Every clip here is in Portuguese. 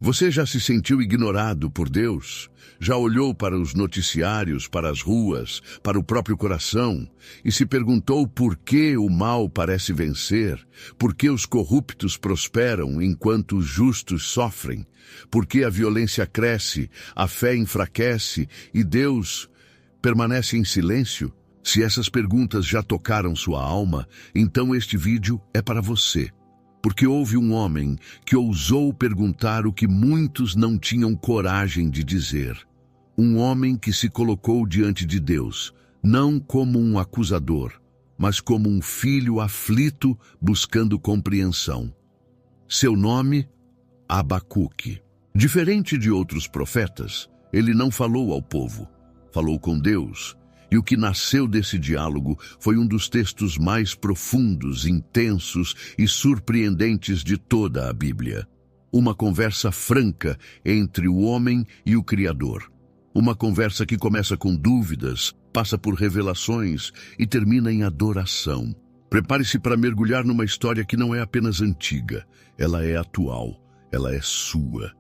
Você já se sentiu ignorado por Deus? Já olhou para os noticiários, para as ruas, para o próprio coração e se perguntou por que o mal parece vencer? Por que os corruptos prosperam enquanto os justos sofrem? Por que a violência cresce, a fé enfraquece e Deus permanece em silêncio? Se essas perguntas já tocaram sua alma, então este vídeo é para você. Porque houve um homem que ousou perguntar o que muitos não tinham coragem de dizer. Um homem que se colocou diante de Deus, não como um acusador, mas como um filho aflito buscando compreensão. Seu nome, Abacuque. Diferente de outros profetas, ele não falou ao povo, falou com Deus. E o que nasceu desse diálogo foi um dos textos mais profundos, intensos e surpreendentes de toda a Bíblia. Uma conversa franca entre o homem e o Criador. Uma conversa que começa com dúvidas, passa por revelações e termina em adoração. Prepare-se para mergulhar numa história que não é apenas antiga, ela é atual, ela é sua.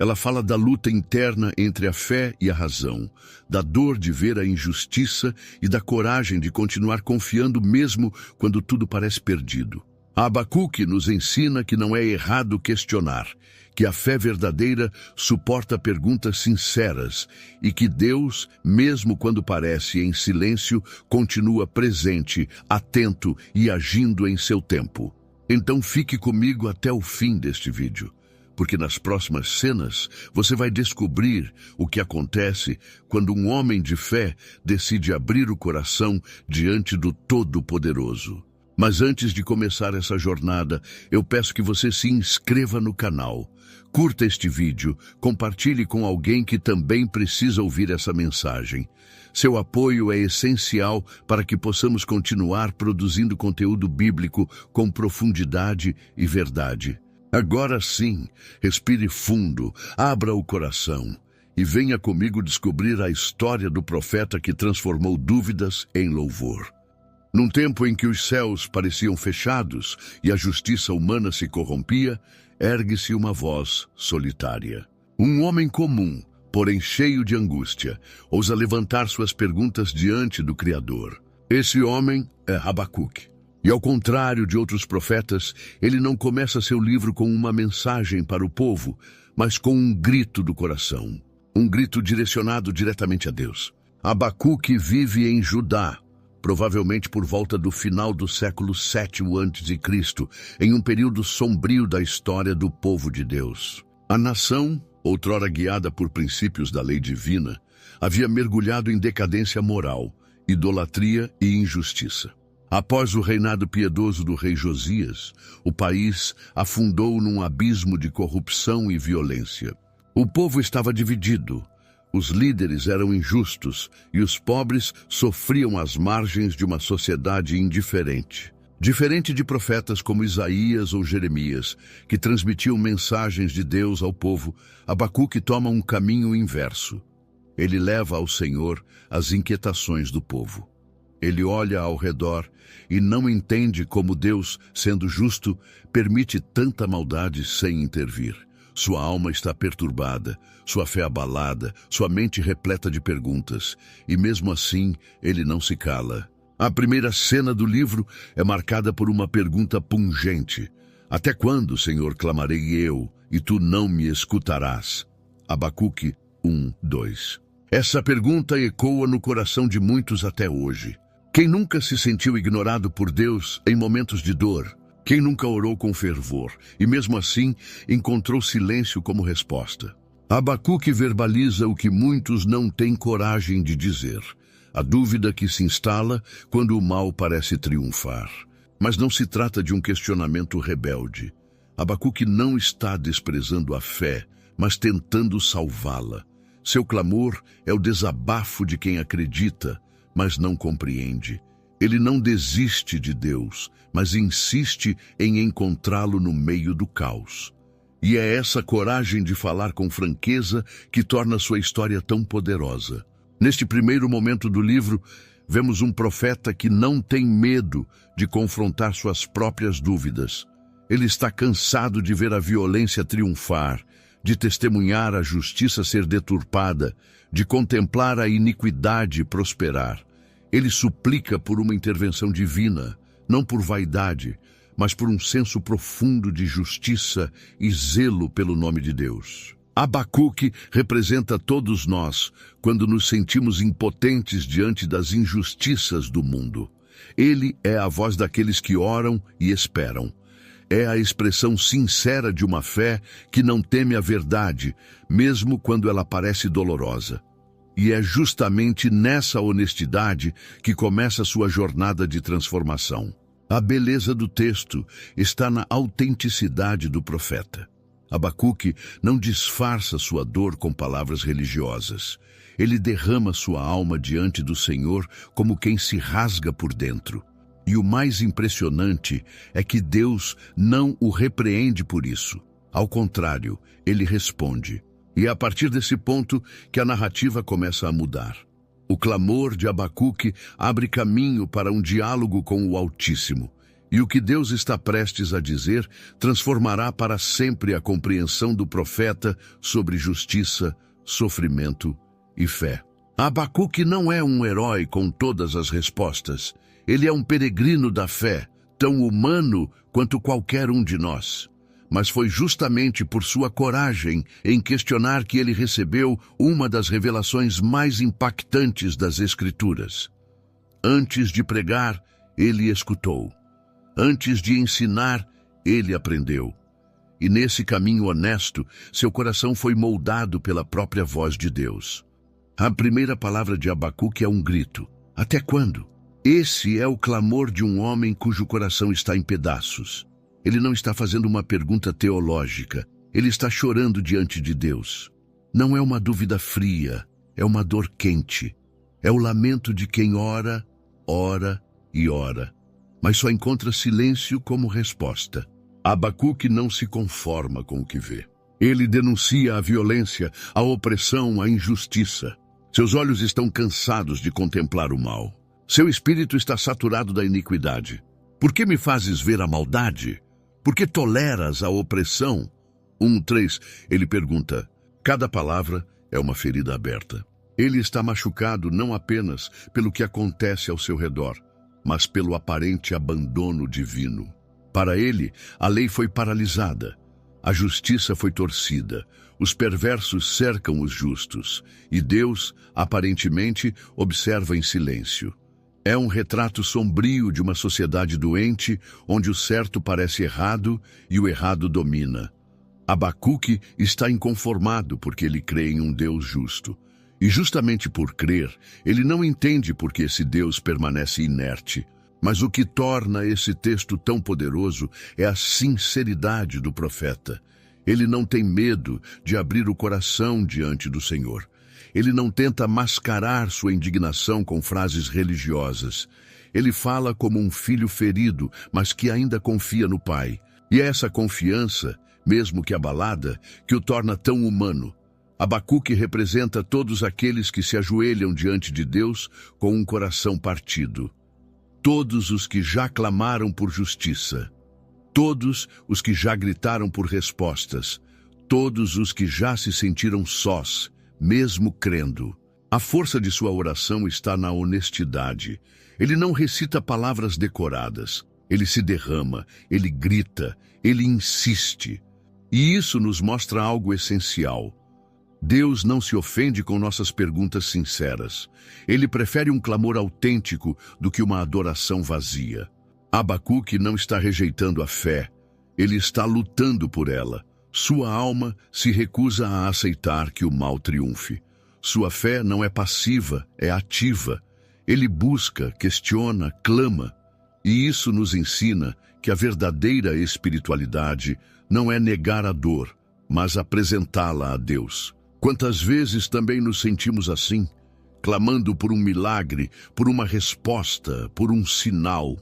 Ela fala da luta interna entre a fé e a razão, da dor de ver a injustiça e da coragem de continuar confiando mesmo quando tudo parece perdido. Abacuque nos ensina que não é errado questionar, que a fé verdadeira suporta perguntas sinceras e que Deus, mesmo quando parece em silêncio, continua presente, atento e agindo em seu tempo. Então fique comigo até o fim deste vídeo. Porque nas próximas cenas você vai descobrir o que acontece quando um homem de fé decide abrir o coração diante do Todo-Poderoso. Mas antes de começar essa jornada, eu peço que você se inscreva no canal, curta este vídeo, compartilhe com alguém que também precisa ouvir essa mensagem. Seu apoio é essencial para que possamos continuar produzindo conteúdo bíblico com profundidade e verdade. Agora sim, respire fundo, abra o coração e venha comigo descobrir a história do profeta que transformou dúvidas em louvor. Num tempo em que os céus pareciam fechados e a justiça humana se corrompia, ergue-se uma voz solitária. Um homem comum, porém cheio de angústia, ousa levantar suas perguntas diante do Criador. Esse homem é Abacuque. E ao contrário de outros profetas, ele não começa seu livro com uma mensagem para o povo, mas com um grito do coração. Um grito direcionado diretamente a Deus. Abacuque vive em Judá, provavelmente por volta do final do século VII a.C., em um período sombrio da história do povo de Deus. A nação, outrora guiada por princípios da lei divina, havia mergulhado em decadência moral, idolatria e injustiça. Após o reinado piedoso do rei Josias, o país afundou num abismo de corrupção e violência. O povo estava dividido, os líderes eram injustos e os pobres sofriam às margens de uma sociedade indiferente. Diferente de profetas como Isaías ou Jeremias, que transmitiam mensagens de Deus ao povo, Abacuque toma um caminho inverso. Ele leva ao Senhor as inquietações do povo. Ele olha ao redor e não entende como Deus, sendo justo, permite tanta maldade sem intervir. Sua alma está perturbada, sua fé abalada, sua mente repleta de perguntas, e mesmo assim ele não se cala. A primeira cena do livro é marcada por uma pergunta pungente. Até quando, Senhor, clamarei eu, e tu não me escutarás? Abacuque 1:2. Essa pergunta ecoa no coração de muitos até hoje. Quem nunca se sentiu ignorado por Deus em momentos de dor? Quem nunca orou com fervor e mesmo assim encontrou silêncio como resposta? Abacuque verbaliza o que muitos não têm coragem de dizer. A dúvida que se instala quando o mal parece triunfar. Mas não se trata de um questionamento rebelde. Abacuque não está desprezando a fé, mas tentando salvá-la. Seu clamor é o desabafo de quem acredita, mas não compreende. Ele não desiste de Deus, mas insiste em encontrá-lo no meio do caos. E é essa coragem de falar com franqueza que torna sua história tão poderosa. Neste primeiro momento do livro, vemos um profeta que não tem medo de confrontar suas próprias dúvidas. Ele está cansado de ver a violência triunfar, de testemunhar a justiça ser deturpada, de contemplar a iniquidade prosperar. Ele suplica por uma intervenção divina, não por vaidade, mas por um senso profundo de justiça e zelo pelo nome de Deus. Abacuque representa todos nós quando nos sentimos impotentes diante das injustiças do mundo. Ele é a voz daqueles que oram e esperam. É a expressão sincera de uma fé que não teme a verdade, mesmo quando ela parece dolorosa. E é justamente nessa honestidade que começa sua jornada de transformação. A beleza do texto está na autenticidade do profeta. Abacuque não disfarça sua dor com palavras religiosas. Ele derrama sua alma diante do Senhor como quem se rasga por dentro. E o mais impressionante é que Deus não o repreende por isso. Ao contrário, ele responde. E é a partir desse ponto que a narrativa começa a mudar. O clamor de Abacuque abre caminho para um diálogo com o Altíssimo. E o que Deus está prestes a dizer transformará para sempre a compreensão do profeta sobre justiça, sofrimento e fé. Abacuque não é um herói com todas as respostas. Ele é um peregrino da fé, tão humano quanto qualquer um de nós. Mas foi justamente por sua coragem em questionar que ele recebeu uma das revelações mais impactantes das Escrituras. Antes de pregar, ele escutou. Antes de ensinar, ele aprendeu. E nesse caminho honesto, seu coração foi moldado pela própria voz de Deus. A primeira palavra de Abacuque é um grito. Até quando? Esse é o clamor de um homem cujo coração está em pedaços. Ele não está fazendo uma pergunta teológica. Ele está chorando diante de Deus. Não é uma dúvida fria, é uma dor quente. É o lamento de quem ora, ora e ora, mas só encontra silêncio como resposta. Abacuque não se conforma com o que vê. Ele denuncia a violência, a opressão, a injustiça. Seus olhos estão cansados de contemplar o mal. Seu espírito está saturado da iniquidade. Por que me fazes ver a maldade? Por que toleras a opressão? 1:3, ele pergunta. Cada palavra é uma ferida aberta. Ele está machucado não apenas pelo que acontece ao seu redor, mas pelo aparente abandono divino. Para ele, a lei foi paralisada, a justiça foi torcida, os perversos cercam os justos, e Deus, aparentemente, observa em silêncio. É um retrato sombrio de uma sociedade doente, onde o certo parece errado e o errado domina. Abacuque está inconformado porque ele crê em um Deus justo. E justamente por crer, ele não entende por que esse Deus permanece inerte. Mas o que torna esse texto tão poderoso é a sinceridade do profeta. Ele não tem medo de abrir o coração diante do Senhor. Ele não tenta mascarar sua indignação com frases religiosas. Ele fala como um filho ferido, mas que ainda confia no Pai. E é essa confiança, mesmo que abalada, que o torna tão humano. Abacuque representa todos aqueles que se ajoelham diante de Deus com um coração partido. Todos os que já clamaram por justiça. Todos os que já gritaram por respostas. Todos os que já se sentiram sós, mesmo crendo. A força de sua oração está na honestidade. Ele não recita palavras decoradas. Ele se derrama, ele grita, ele insiste. E isso nos mostra algo essencial. Deus não se ofende com nossas perguntas sinceras. Ele prefere um clamor autêntico do que uma adoração vazia. Abacuque não está rejeitando a fé. Ele está lutando por ela. Sua alma se recusa a aceitar que o mal triunfe. Sua fé não é passiva, é ativa. Ele busca, questiona, clama. E isso nos ensina que a verdadeira espiritualidade não é negar a dor, mas apresentá-la a Deus. Quantas vezes também nos sentimos assim, clamando por um milagre, por uma resposta, por um sinal.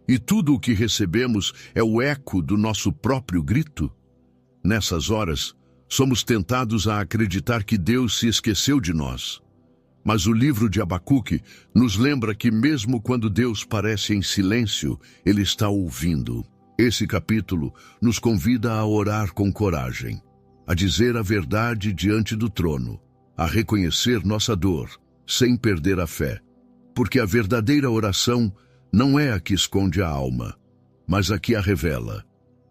E tudo o que recebemos é o eco do nosso próprio grito? Nessas horas, somos tentados a acreditar que Deus se esqueceu de nós. Mas o livro de Abacuque nos lembra que mesmo quando Deus parece em silêncio, Ele está ouvindo. Esse capítulo nos convida a orar com coragem. a dizer a verdade diante do trono, a reconhecer nossa dor, sem perder a fé. Porque a verdadeira oração não é a que esconde a alma, mas a que a revela.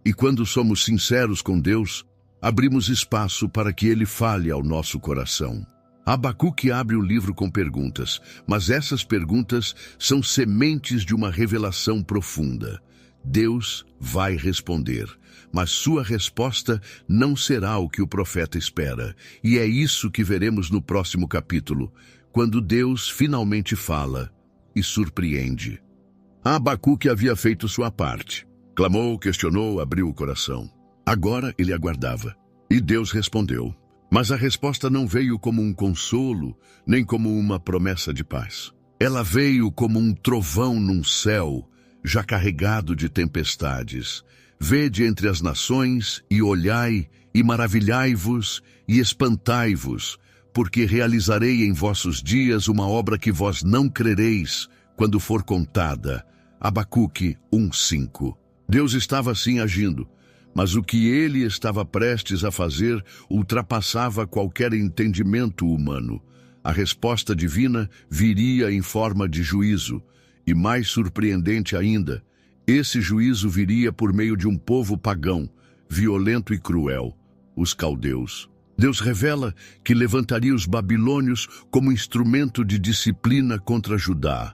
E quando somos sinceros com Deus, abrimos espaço para que Ele fale ao nosso coração. Abacuque abre o livro com perguntas, mas essas perguntas são sementes de uma revelação profunda. Deus vai responder, mas sua resposta não será o que o profeta espera. E é isso que veremos no próximo capítulo, quando Deus finalmente fala e surpreende. Abacuque havia feito sua parte. Clamou, questionou, abriu o coração. Agora ele aguardava. E Deus respondeu. Mas a resposta não veio como um consolo, nem como uma promessa de paz. Ela veio como um trovão num céu, já carregado de tempestades. Vede entre as nações, e olhai, e maravilhai-vos, e espantai-vos, porque realizarei em vossos dias uma obra que vós não crereis, quando for contada. Abacuque 1:5. Deus estava assim agindo, mas o que ele estava prestes a fazer ultrapassava qualquer entendimento humano. A resposta divina viria em forma de juízo, e mais surpreendente ainda, esse juízo viria por meio de um povo pagão, violento e cruel, os caldeus. Deus revela que levantaria os babilônios como instrumento de disciplina contra Judá.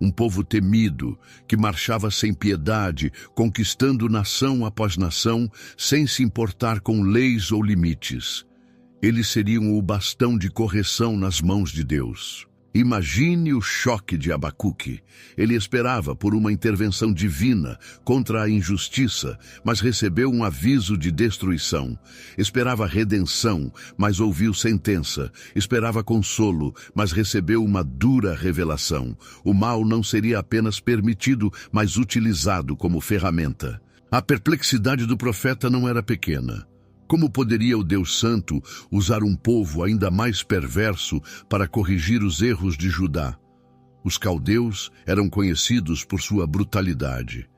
Um povo temido, que marchava sem piedade, conquistando nação após nação, sem se importar com leis ou limites. Eles seriam o bastão de correção nas mãos de Deus. Imagine o choque de Abacuque. Ele esperava por uma intervenção divina contra a injustiça, mas recebeu um aviso de destruição. Esperava redenção, mas ouviu sentença. Esperava consolo, mas recebeu uma dura revelação. O mal não seria apenas permitido, mas utilizado como ferramenta. A perplexidade do profeta não era pequena. Como poderia o Deus Santo usar um povo ainda mais perverso para corrigir os erros de Judá? Os caldeus eram conhecidos por sua brutalidade.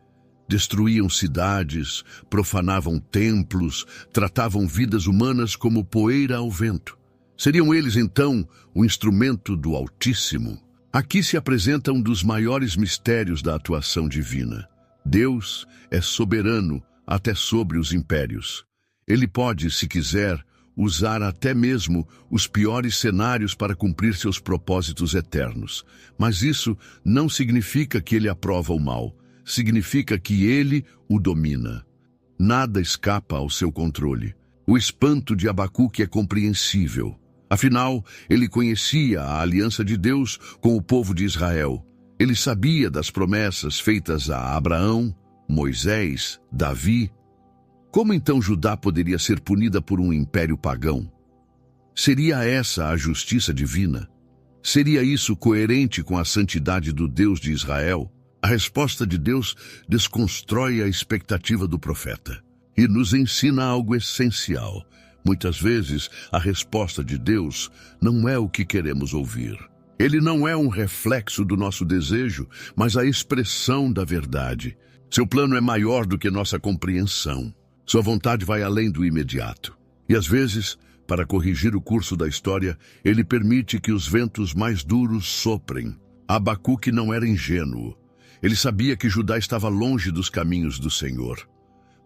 Destruíam cidades, profanavam templos, tratavam vidas humanas como poeira ao vento. Seriam eles, então, o instrumento do Altíssimo? Aqui se apresenta um dos maiores mistérios da atuação divina. Deus é soberano até sobre os impérios. Ele pode, se quiser, usar até mesmo os piores cenários para cumprir seus propósitos eternos. Mas isso não significa que ele aprova o mal. Significa que ele o domina. Nada escapa ao seu controle. O espanto de Abacuque é compreensível. Afinal, ele conhecia a aliança de Deus com o povo de Israel. Ele sabia das promessas feitas a Abraão, Moisés, Davi. Como então Judá poderia ser punida por um império pagão? Seria essa a justiça divina? Seria isso coerente com a santidade do Deus de Israel? A resposta de Deus desconstrói a expectativa do profeta e nos ensina algo essencial. Muitas vezes, a resposta de Deus não é o que queremos ouvir. Ele não é um reflexo do nosso desejo, mas a expressão da verdade. Seu plano é maior do que nossa compreensão. Sua vontade vai além do imediato. E às vezes, para corrigir o curso da história, ele permite que os ventos mais duros soprem. Abacuque não era ingênuo. Ele sabia que Judá estava longe dos caminhos do Senhor.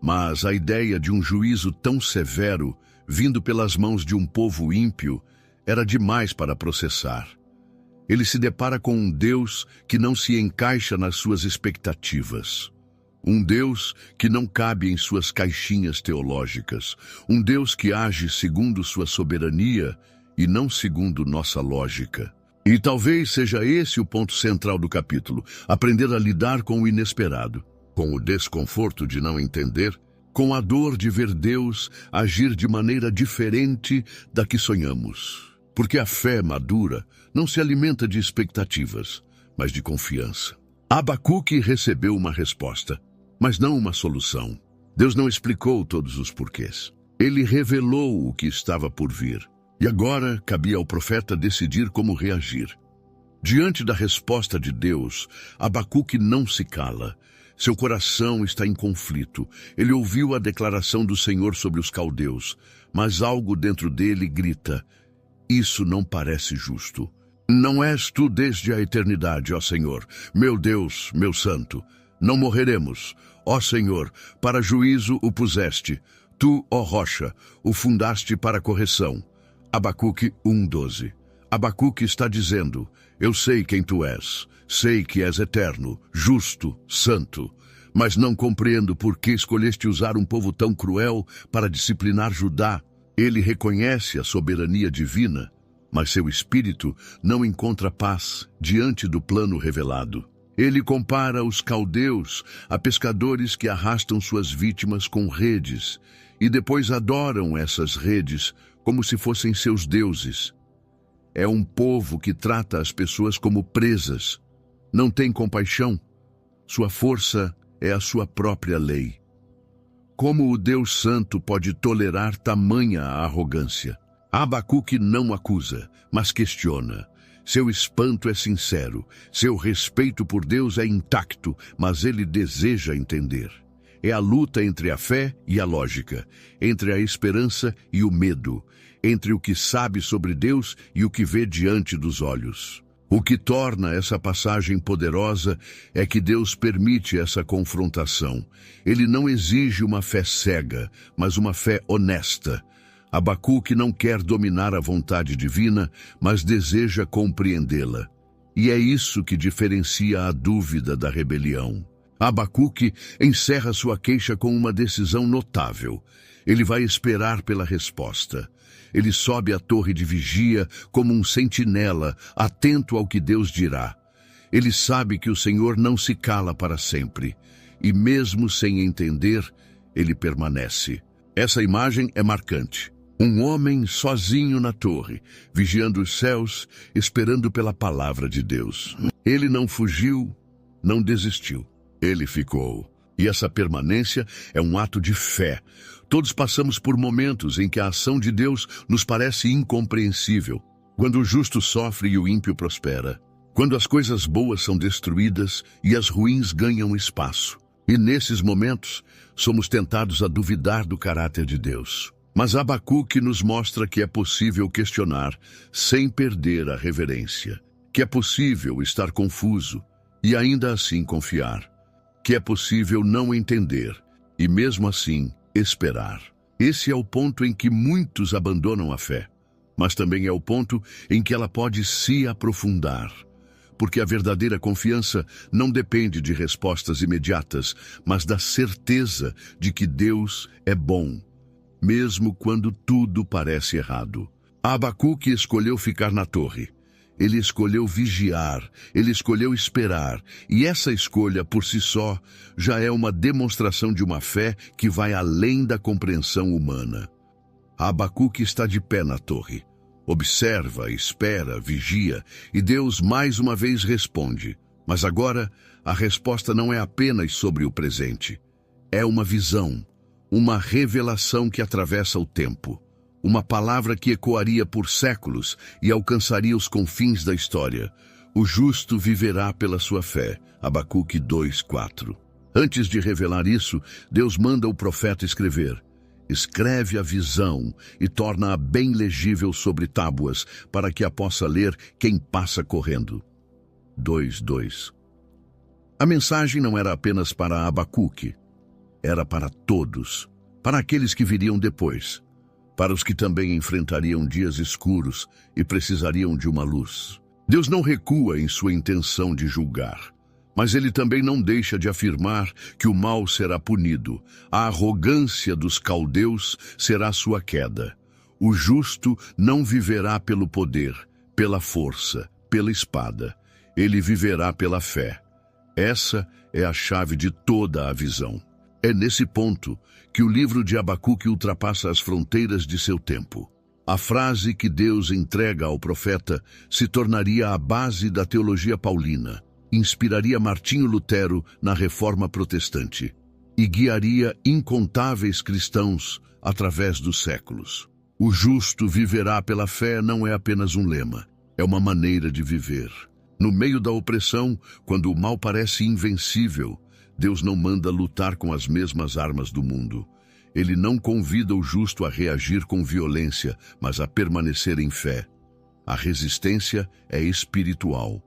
Mas a ideia de um juízo tão severo, vindo pelas mãos de um povo ímpio, era demais para processar. Ele se depara com um Deus que não se encaixa nas suas expectativas. Um Deus que não cabe em suas caixinhas teológicas. Um Deus que age segundo sua soberania e não segundo nossa lógica. E talvez seja esse o ponto central do capítulo, aprender a lidar com o inesperado, com o desconforto de não entender, com a dor de ver Deus agir de maneira diferente da que sonhamos. Porque a fé madura não se alimenta de expectativas, mas de confiança. Abacuque recebeu uma resposta, mas não uma solução. Deus não explicou todos os porquês. Ele revelou o que estava por vir. E agora cabia ao profeta decidir como reagir. Diante da resposta de Deus, Abacuque não se cala. Seu coração está em conflito. Ele ouviu a declaração do Senhor sobre os caldeus, mas algo dentro dele grita: isso não parece justo. Não és tu desde a eternidade, ó Senhor, meu Deus, meu santo. Não morreremos, ó Senhor, para juízo o puseste. Tu, ó rocha, o fundaste para correção. Abacuque 1:12. Abacuque está dizendo: eu sei quem tu és, sei que és eterno, justo, santo, mas não compreendo por que escolheste usar um povo tão cruel para disciplinar Judá. Ele reconhece a soberania divina, mas seu espírito não encontra paz diante do plano revelado. Ele compara os caldeus a pescadores que arrastam suas vítimas com redes e depois adoram essas redes como se fossem seus deuses. É um povo que trata as pessoas como presas, não tem compaixão. Sua força é a sua própria lei. Como o Deus Santo pode tolerar tamanha arrogância? Abacuque não acusa, mas questiona. Seu espanto é sincero, seu respeito por Deus é intacto, mas ele deseja entender. É a luta entre a fé e a lógica, entre a esperança e o medo, entre o que sabe sobre Deus e o que vê diante dos olhos. O que torna essa passagem poderosa é que Deus permite essa confrontação. Ele não exige uma fé cega, mas uma fé honesta. Abacuque não quer dominar a vontade divina, mas deseja compreendê-la. E é isso que diferencia a dúvida da rebelião. Abacuque encerra sua queixa com uma decisão notável. Ele vai esperar pela resposta. Ele sobe a torre de vigia como um sentinela, atento ao que Deus dirá. Ele sabe que o Senhor não se cala para sempre, e mesmo sem entender, ele permanece. Essa imagem é marcante. Um homem sozinho na torre, vigiando os céus, esperando pela palavra de Deus. Ele não fugiu, não desistiu. Ele ficou. E essa permanência é um ato de fé. Todos passamos por momentos em que a ação de Deus nos parece incompreensível. Quando o justo sofre e o ímpio prospera. Quando as coisas boas são destruídas e as ruins ganham espaço. E nesses momentos, somos tentados a duvidar do caráter de Deus. Mas Abacuque nos mostra que é possível questionar sem perder a reverência. Que é possível estar confuso e ainda assim confiar. Que é possível não entender e mesmo assim esperar. Esse é o ponto em que muitos abandonam a fé, mas também é o ponto em que ela pode se aprofundar. Porque a verdadeira confiança não depende de respostas imediatas, mas da certeza de que Deus é bom, mesmo quando tudo parece errado. Abacuque escolheu ficar na torre. Ele escolheu vigiar, ele escolheu esperar, e essa escolha por si só já é uma demonstração de uma fé que vai além da compreensão humana. Abacuque está de pé na torre. Observa, espera, vigia, e Deus mais uma vez responde. Mas agora, a resposta não é apenas sobre o presente. É uma visão, uma revelação que atravessa o tempo. Uma palavra que ecoaria por séculos e alcançaria os confins da história. O justo viverá pela sua fé. Abacuque 2:4. Antes de revelar isso, Deus manda o profeta escrever. Escreve a visão e torna-a bem legível sobre tábuas, para que a possa ler quem passa correndo. 2:2. A mensagem não era apenas para Abacuque. Era para todos, para aqueles que viriam depois. Para os que também enfrentariam dias escuros e precisariam de uma luz. Deus não recua em sua intenção de julgar, mas ele também não deixa de afirmar que o mal será punido. A arrogância dos caldeus será sua queda. O justo não viverá pelo poder, pela força, pela espada. Ele viverá pela fé. Essa é a chave de toda a visão. É nesse ponto que o livro de Abacuque ultrapassa as fronteiras de seu tempo. A frase que Deus entrega ao profeta se tornaria a base da teologia paulina, inspiraria Martinho Lutero na Reforma Protestante e guiaria incontáveis cristãos através dos séculos. O justo viverá pela fé não é apenas um lema, é uma maneira de viver. No meio da opressão, quando o mal parece invencível, Deus não manda lutar com as mesmas armas do mundo. Ele não convida o justo a reagir com violência, mas a permanecer em fé. A resistência é espiritual.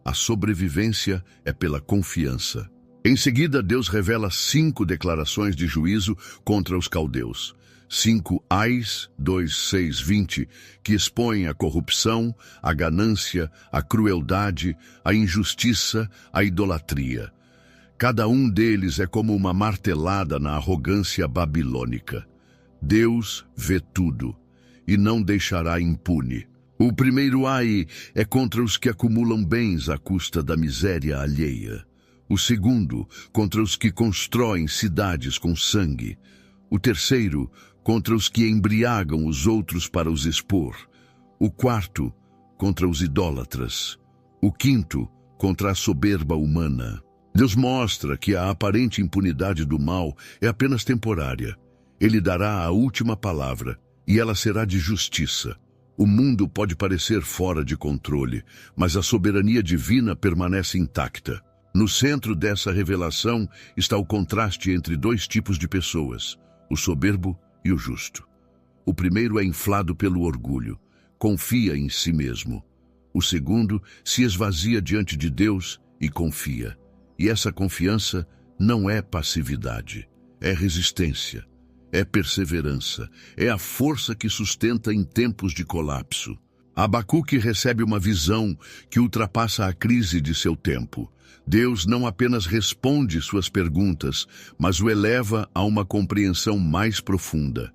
A sobrevivência é pela confiança. Em seguida, Deus revela 5 declarações de juízo contra os caldeus. 5 ais, 2, 6, 20, que expõem a corrupção, a ganância, a crueldade, a injustiça, a idolatria. Cada um deles é como uma martelada na arrogância babilônica. Deus vê tudo e não deixará impune. O primeiro ai é contra os que acumulam bens à custa da miséria alheia. O segundo, contra os que constroem cidades com sangue. O terceiro, contra os que embriagam os outros para os expor. O quarto, contra os idólatras. O quinto, contra a soberba humana. Deus mostra que a aparente impunidade do mal é apenas temporária. Ele dará a última palavra, e ela será de justiça. O mundo pode parecer fora de controle, mas a soberania divina permanece intacta. No centro dessa revelação está o contraste entre 2 tipos de pessoas, o soberbo e o justo. O primeiro é inflado pelo orgulho, confia em si mesmo. O segundo se esvazia diante de Deus e confia. E essa confiança não é passividade, é resistência, é perseverança, é a força que sustenta em tempos de colapso. Abacuque recebe uma visão que ultrapassa a crise de seu tempo. Deus não apenas responde suas perguntas, mas o eleva a uma compreensão mais profunda.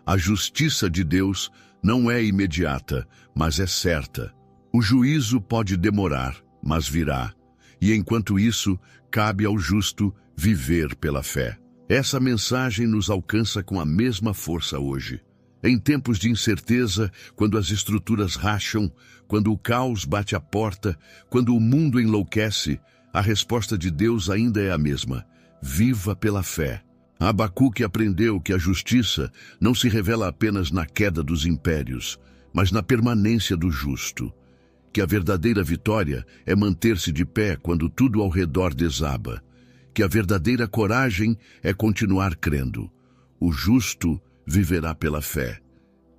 A justiça de Deus não é imediata, mas é certa. O juízo pode demorar, mas virá. E enquanto isso, cabe ao justo viver pela fé. Essa mensagem nos alcança com a mesma força hoje. Em tempos de incerteza, quando as estruturas racham, quando o caos bate à porta, quando o mundo enlouquece, a resposta de Deus ainda é a mesma: viva pela fé. Abacuque aprendeu que a justiça não se revela apenas na queda dos impérios, mas na permanência do justo. Que a verdadeira vitória é manter-se de pé quando tudo ao redor desaba. Que a verdadeira coragem é continuar crendo. O justo viverá pela fé.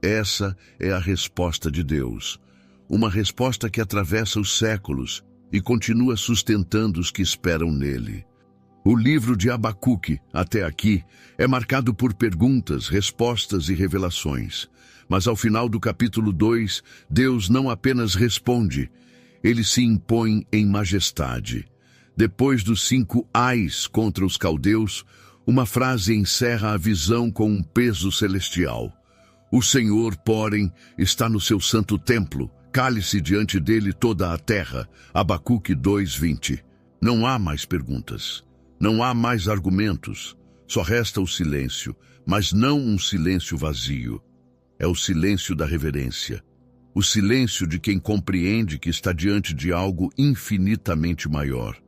Essa é a resposta de Deus. Uma resposta que atravessa os séculos e continua sustentando os que esperam nele. O livro de Abacuque, até aqui, é marcado por perguntas, respostas e revelações. Mas ao final do capítulo 2, Deus não apenas responde, ele se impõe em majestade. Depois dos 5 ais contra os caldeus, uma frase encerra a visão com um peso celestial. O Senhor, porém, está no seu santo templo, cale-se diante dele toda a terra. Abacuque 2:20. Não há mais perguntas, não há mais argumentos, só resta o silêncio, mas não um silêncio vazio. É o silêncio da reverência, o silêncio de quem compreende que está diante de algo infinitamente maior.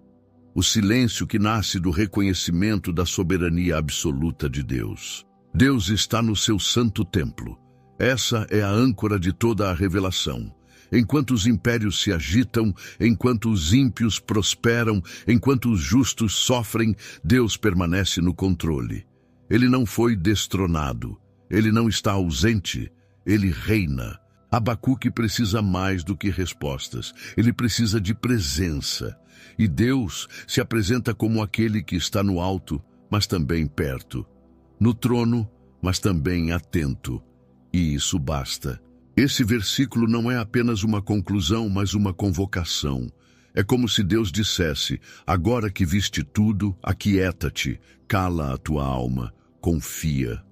O silêncio que nasce do reconhecimento da soberania absoluta de Deus. Deus está no seu santo templo. Essa é a âncora de toda a revelação. Enquanto os impérios se agitam, enquanto os ímpios prosperam, enquanto os justos sofrem, Deus permanece no controle. Ele não foi destronado. Ele não está ausente, ele reina. Abacuque precisa mais do que respostas, ele precisa de presença. E Deus se apresenta como aquele que está no alto, mas também perto. No trono, mas também atento. E isso basta. Esse versículo não é apenas uma conclusão, mas uma convocação. É como se Deus dissesse: agora que viste tudo, aquieta-te, cala a tua alma, confia.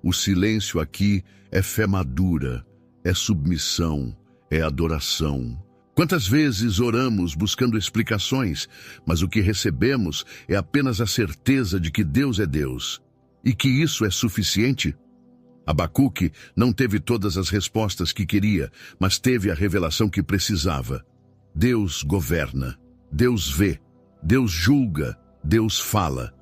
O silêncio aqui é fé madura, é submissão, é adoração. Quantas vezes oramos buscando explicações, mas o que recebemos é apenas a certeza de que Deus é Deus. E que isso é suficiente? Abacuque não teve todas as respostas que queria, mas teve a revelação que precisava. Deus governa, Deus vê, Deus julga, Deus fala.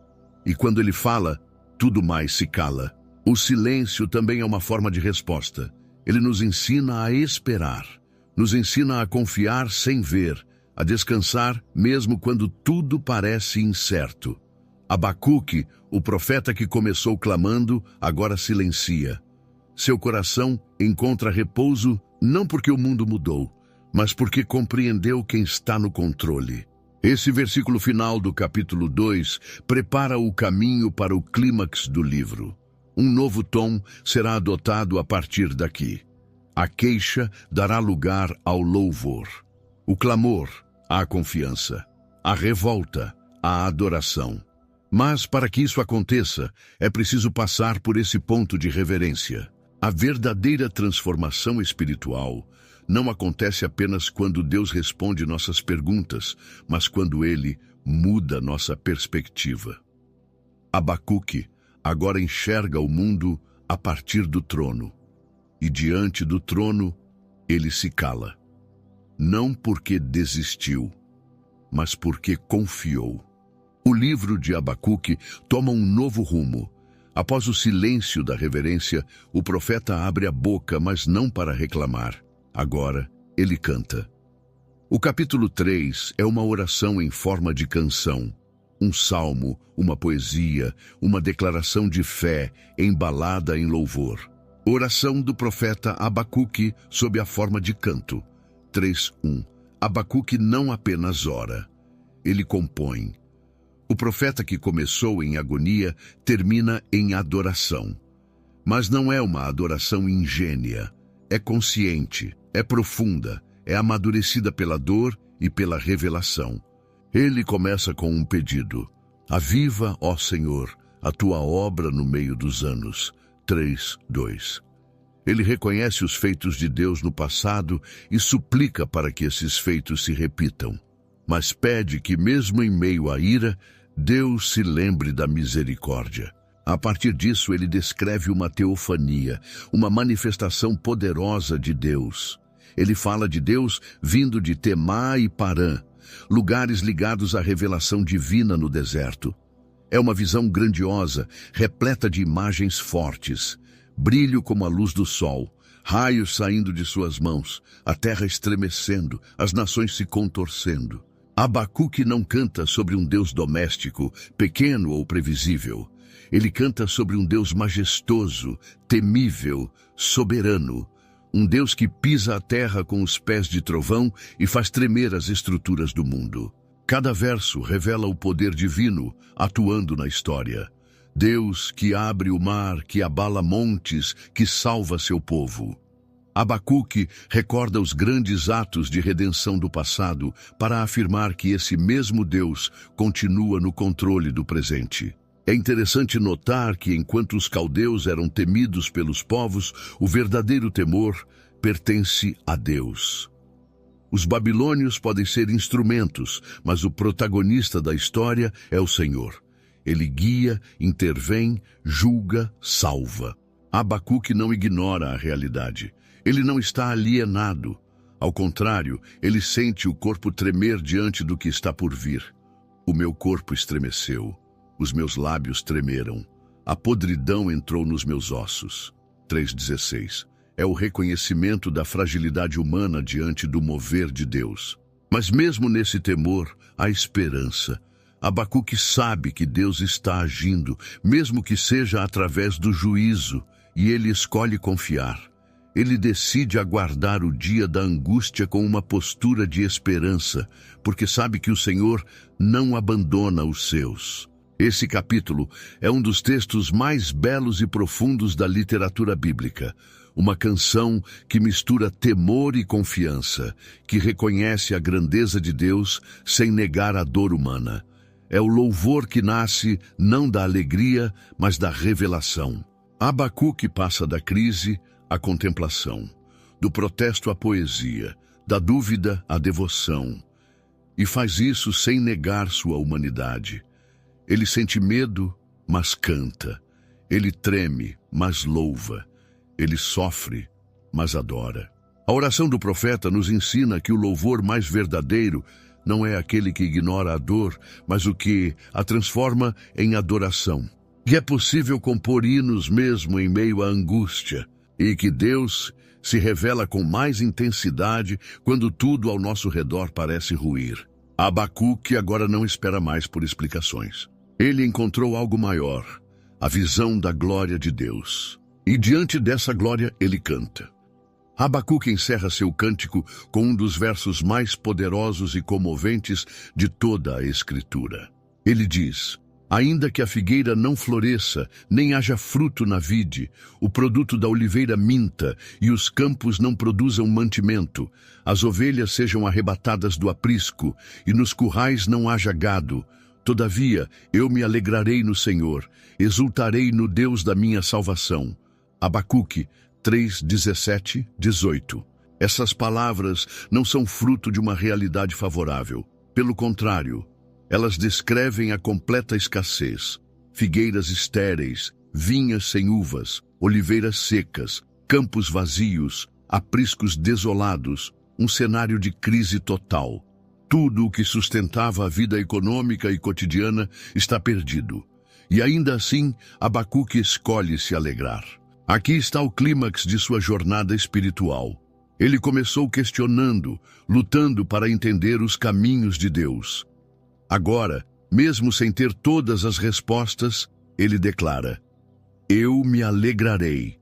E quando Ele fala, tudo mais se cala. O silêncio também é uma forma de resposta. Ele nos ensina a esperar, nos ensina a confiar sem ver, a descansar mesmo quando tudo parece incerto. Abacuque, o profeta que começou clamando, agora silencia. Seu coração encontra repouso não porque o mundo mudou, mas porque compreendeu quem está no controle. Esse versículo final do capítulo 2 prepara o caminho para o clímax do livro. Um novo tom será adotado a partir daqui. A queixa dará lugar ao louvor. O clamor, à confiança. A revolta, à adoração. Mas, para que isso aconteça, é preciso passar por esse ponto de reverência. A verdadeira transformação espiritual não acontece apenas quando Deus responde nossas perguntas, mas quando Ele muda nossa perspectiva. Abacuque agora enxerga o mundo a partir do trono. E diante do trono, ele se cala. Não porque desistiu, mas porque confiou. O livro de Abacuque toma um novo rumo. Após o silêncio da reverência, o profeta abre a boca, mas não para reclamar. Agora, ele canta. O capítulo 3 é uma oração em forma de canção. Um salmo, uma poesia, uma declaração de fé embalada em louvor. Oração do profeta Abacuque sob a forma de canto. 3:1. Abacuque não apenas ora, ele compõe. O profeta que começou em agonia termina em adoração. Mas não é uma adoração ingênua, é consciente, é profunda, é amadurecida pela dor e pela revelação. Ele começa com um pedido. Aviva, ó Senhor, a tua obra no meio dos anos. 3:2. Ele reconhece os feitos de Deus no passado e suplica para que esses feitos se repitam. Mas pede que, mesmo em meio à ira, Deus se lembre da misericórdia. A partir disso, ele descreve uma teofania, uma manifestação poderosa de Deus. Ele fala de Deus vindo de Temá e Parã, lugares ligados à revelação divina no deserto. É uma visão grandiosa, repleta de imagens fortes. Brilho como a luz do sol, raios saindo de suas mãos, a terra estremecendo, as nações se contorcendo. Abacuque não canta sobre um Deus doméstico, pequeno ou previsível. Ele canta sobre um Deus majestoso, temível, soberano. Um Deus que pisa a terra com os pés de trovão e faz tremer as estruturas do mundo. Cada verso revela o poder divino atuando na história. Deus que abre o mar, que abala montes, que salva seu povo. Abacuque recorda os grandes atos de redenção do passado para afirmar que esse mesmo Deus continua no controle do presente. É interessante notar que enquanto os caldeus eram temidos pelos povos, o verdadeiro temor pertence a Deus. Os babilônios podem ser instrumentos, mas o protagonista da história é o Senhor. Ele guia, intervém, julga, salva. Abacuque não ignora a realidade. Ele não está alienado. Ao contrário, ele sente o corpo tremer diante do que está por vir. O meu corpo estremeceu. Os meus lábios tremeram. A podridão entrou nos meus ossos. 3:16. É o reconhecimento da fragilidade humana diante do mover de Deus. Mas mesmo nesse temor, há esperança. Abacuque sabe que Deus está agindo, mesmo que seja através do juízo, e ele escolhe confiar. Ele decide aguardar o dia da angústia com uma postura de esperança, porque sabe que o Senhor não abandona os seus. Esse capítulo é um dos textos mais belos e profundos da literatura bíblica. Uma canção que mistura temor e confiança, que reconhece a grandeza de Deus sem negar a dor humana. É o louvor que nasce não da alegria, mas da revelação. Abacuque passa da crise à contemplação, do protesto à poesia, da dúvida à devoção. E faz isso sem negar sua humanidade. Ele sente medo, mas canta. Ele treme, mas louva. Ele sofre, mas adora. A oração do profeta nos ensina que o louvor mais verdadeiro não é aquele que ignora a dor, mas o que a transforma em adoração. E é possível compor hinos mesmo em meio à angústia, e que Deus se revela com mais intensidade quando tudo ao nosso redor parece ruir. Abacuque agora não espera mais por explicações. Ele encontrou algo maior, a visão da glória de Deus. E diante dessa glória ele canta. Abacuque encerra seu cântico com um dos versos mais poderosos e comoventes de toda a Escritura. Ele diz: ainda que a figueira não floresça, nem haja fruto na vide, o produto da oliveira minta, e os campos não produzam mantimento, as ovelhas sejam arrebatadas do aprisco, e nos currais não haja gado, todavia eu me alegrarei no Senhor, exultarei no Deus da minha salvação. Abacuque 3, 17, 18. Essas palavras não são fruto de uma realidade favorável. Pelo contrário, elas descrevem a completa escassez. Figueiras estéreis, vinhas sem uvas, oliveiras secas, campos vazios, apriscos desolados, um cenário de crise total. Tudo o que sustentava a vida econômica e cotidiana está perdido. E ainda assim, Abacuque escolhe se alegrar. Aqui está o clímax de sua jornada espiritual. Ele começou questionando, lutando para entender os caminhos de Deus. Agora, mesmo sem ter todas as respostas, ele declara: eu me alegrarei.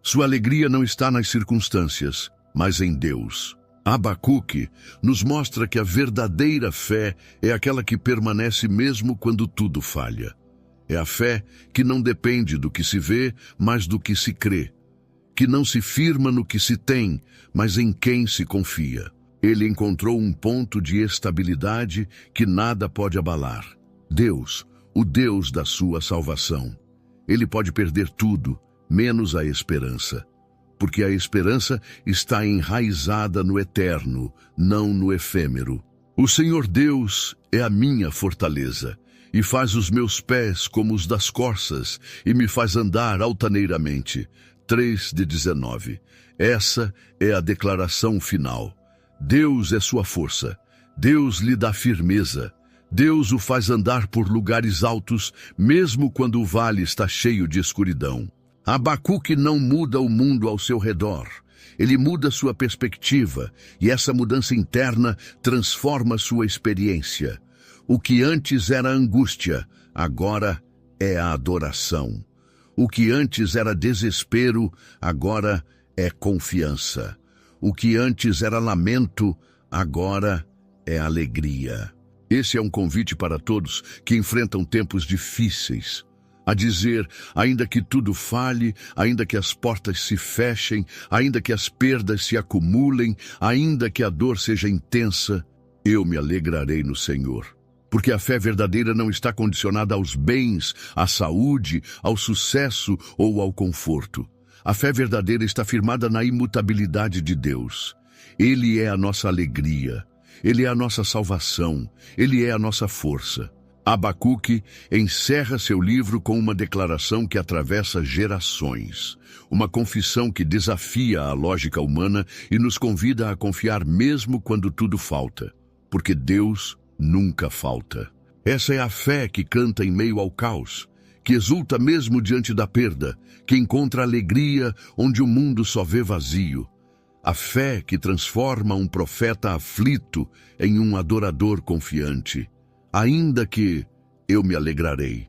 Sua alegria não está nas circunstâncias, mas em Deus. Abacuque nos mostra que a verdadeira fé é aquela que permanece mesmo quando tudo falha. É a fé que não depende do que se vê, mas do que se crê. Que não se firma no que se tem, mas em quem se confia. Ele encontrou um ponto de estabilidade que nada pode abalar. Deus, o Deus da sua salvação. Ele pode perder tudo, menos a esperança. Porque a esperança está enraizada no eterno, não no efêmero. O Senhor Deus é a minha fortaleza, e faz os meus pés como os das corças, e me faz andar altaneiramente. 3 de 19. Essa é a declaração final. Deus é sua força. Deus lhe dá firmeza. Deus o faz andar por lugares altos, mesmo quando o vale está cheio de escuridão. Abacuque não muda o mundo ao seu redor. Ele muda sua perspectiva, e essa mudança interna transforma sua experiência. O que antes era angústia, agora é a adoração. O que antes era desespero, agora é confiança. O que antes era lamento, agora é alegria. Esse é um convite para todos que enfrentam tempos difíceis. A dizer, ainda que tudo falhe, ainda que as portas se fechem, ainda que as perdas se acumulem, ainda que a dor seja intensa, eu me alegrarei no Senhor. Porque a fé verdadeira não está condicionada aos bens, à saúde, ao sucesso ou ao conforto. A fé verdadeira está firmada na imutabilidade de Deus. Ele é a nossa alegria. Ele é a nossa salvação. Ele é a nossa força. Abacuque encerra seu livro com uma declaração que atravessa gerações. Uma confissão que desafia a lógica humana e nos convida a confiar mesmo quando tudo falta. Porque Deus nunca falta. Essa é a fé que canta em meio ao caos, que exulta mesmo diante da perda, que encontra alegria onde o mundo só vê vazio. A fé que transforma um profeta aflito em um adorador confiante. Ainda que eu me alegrarei.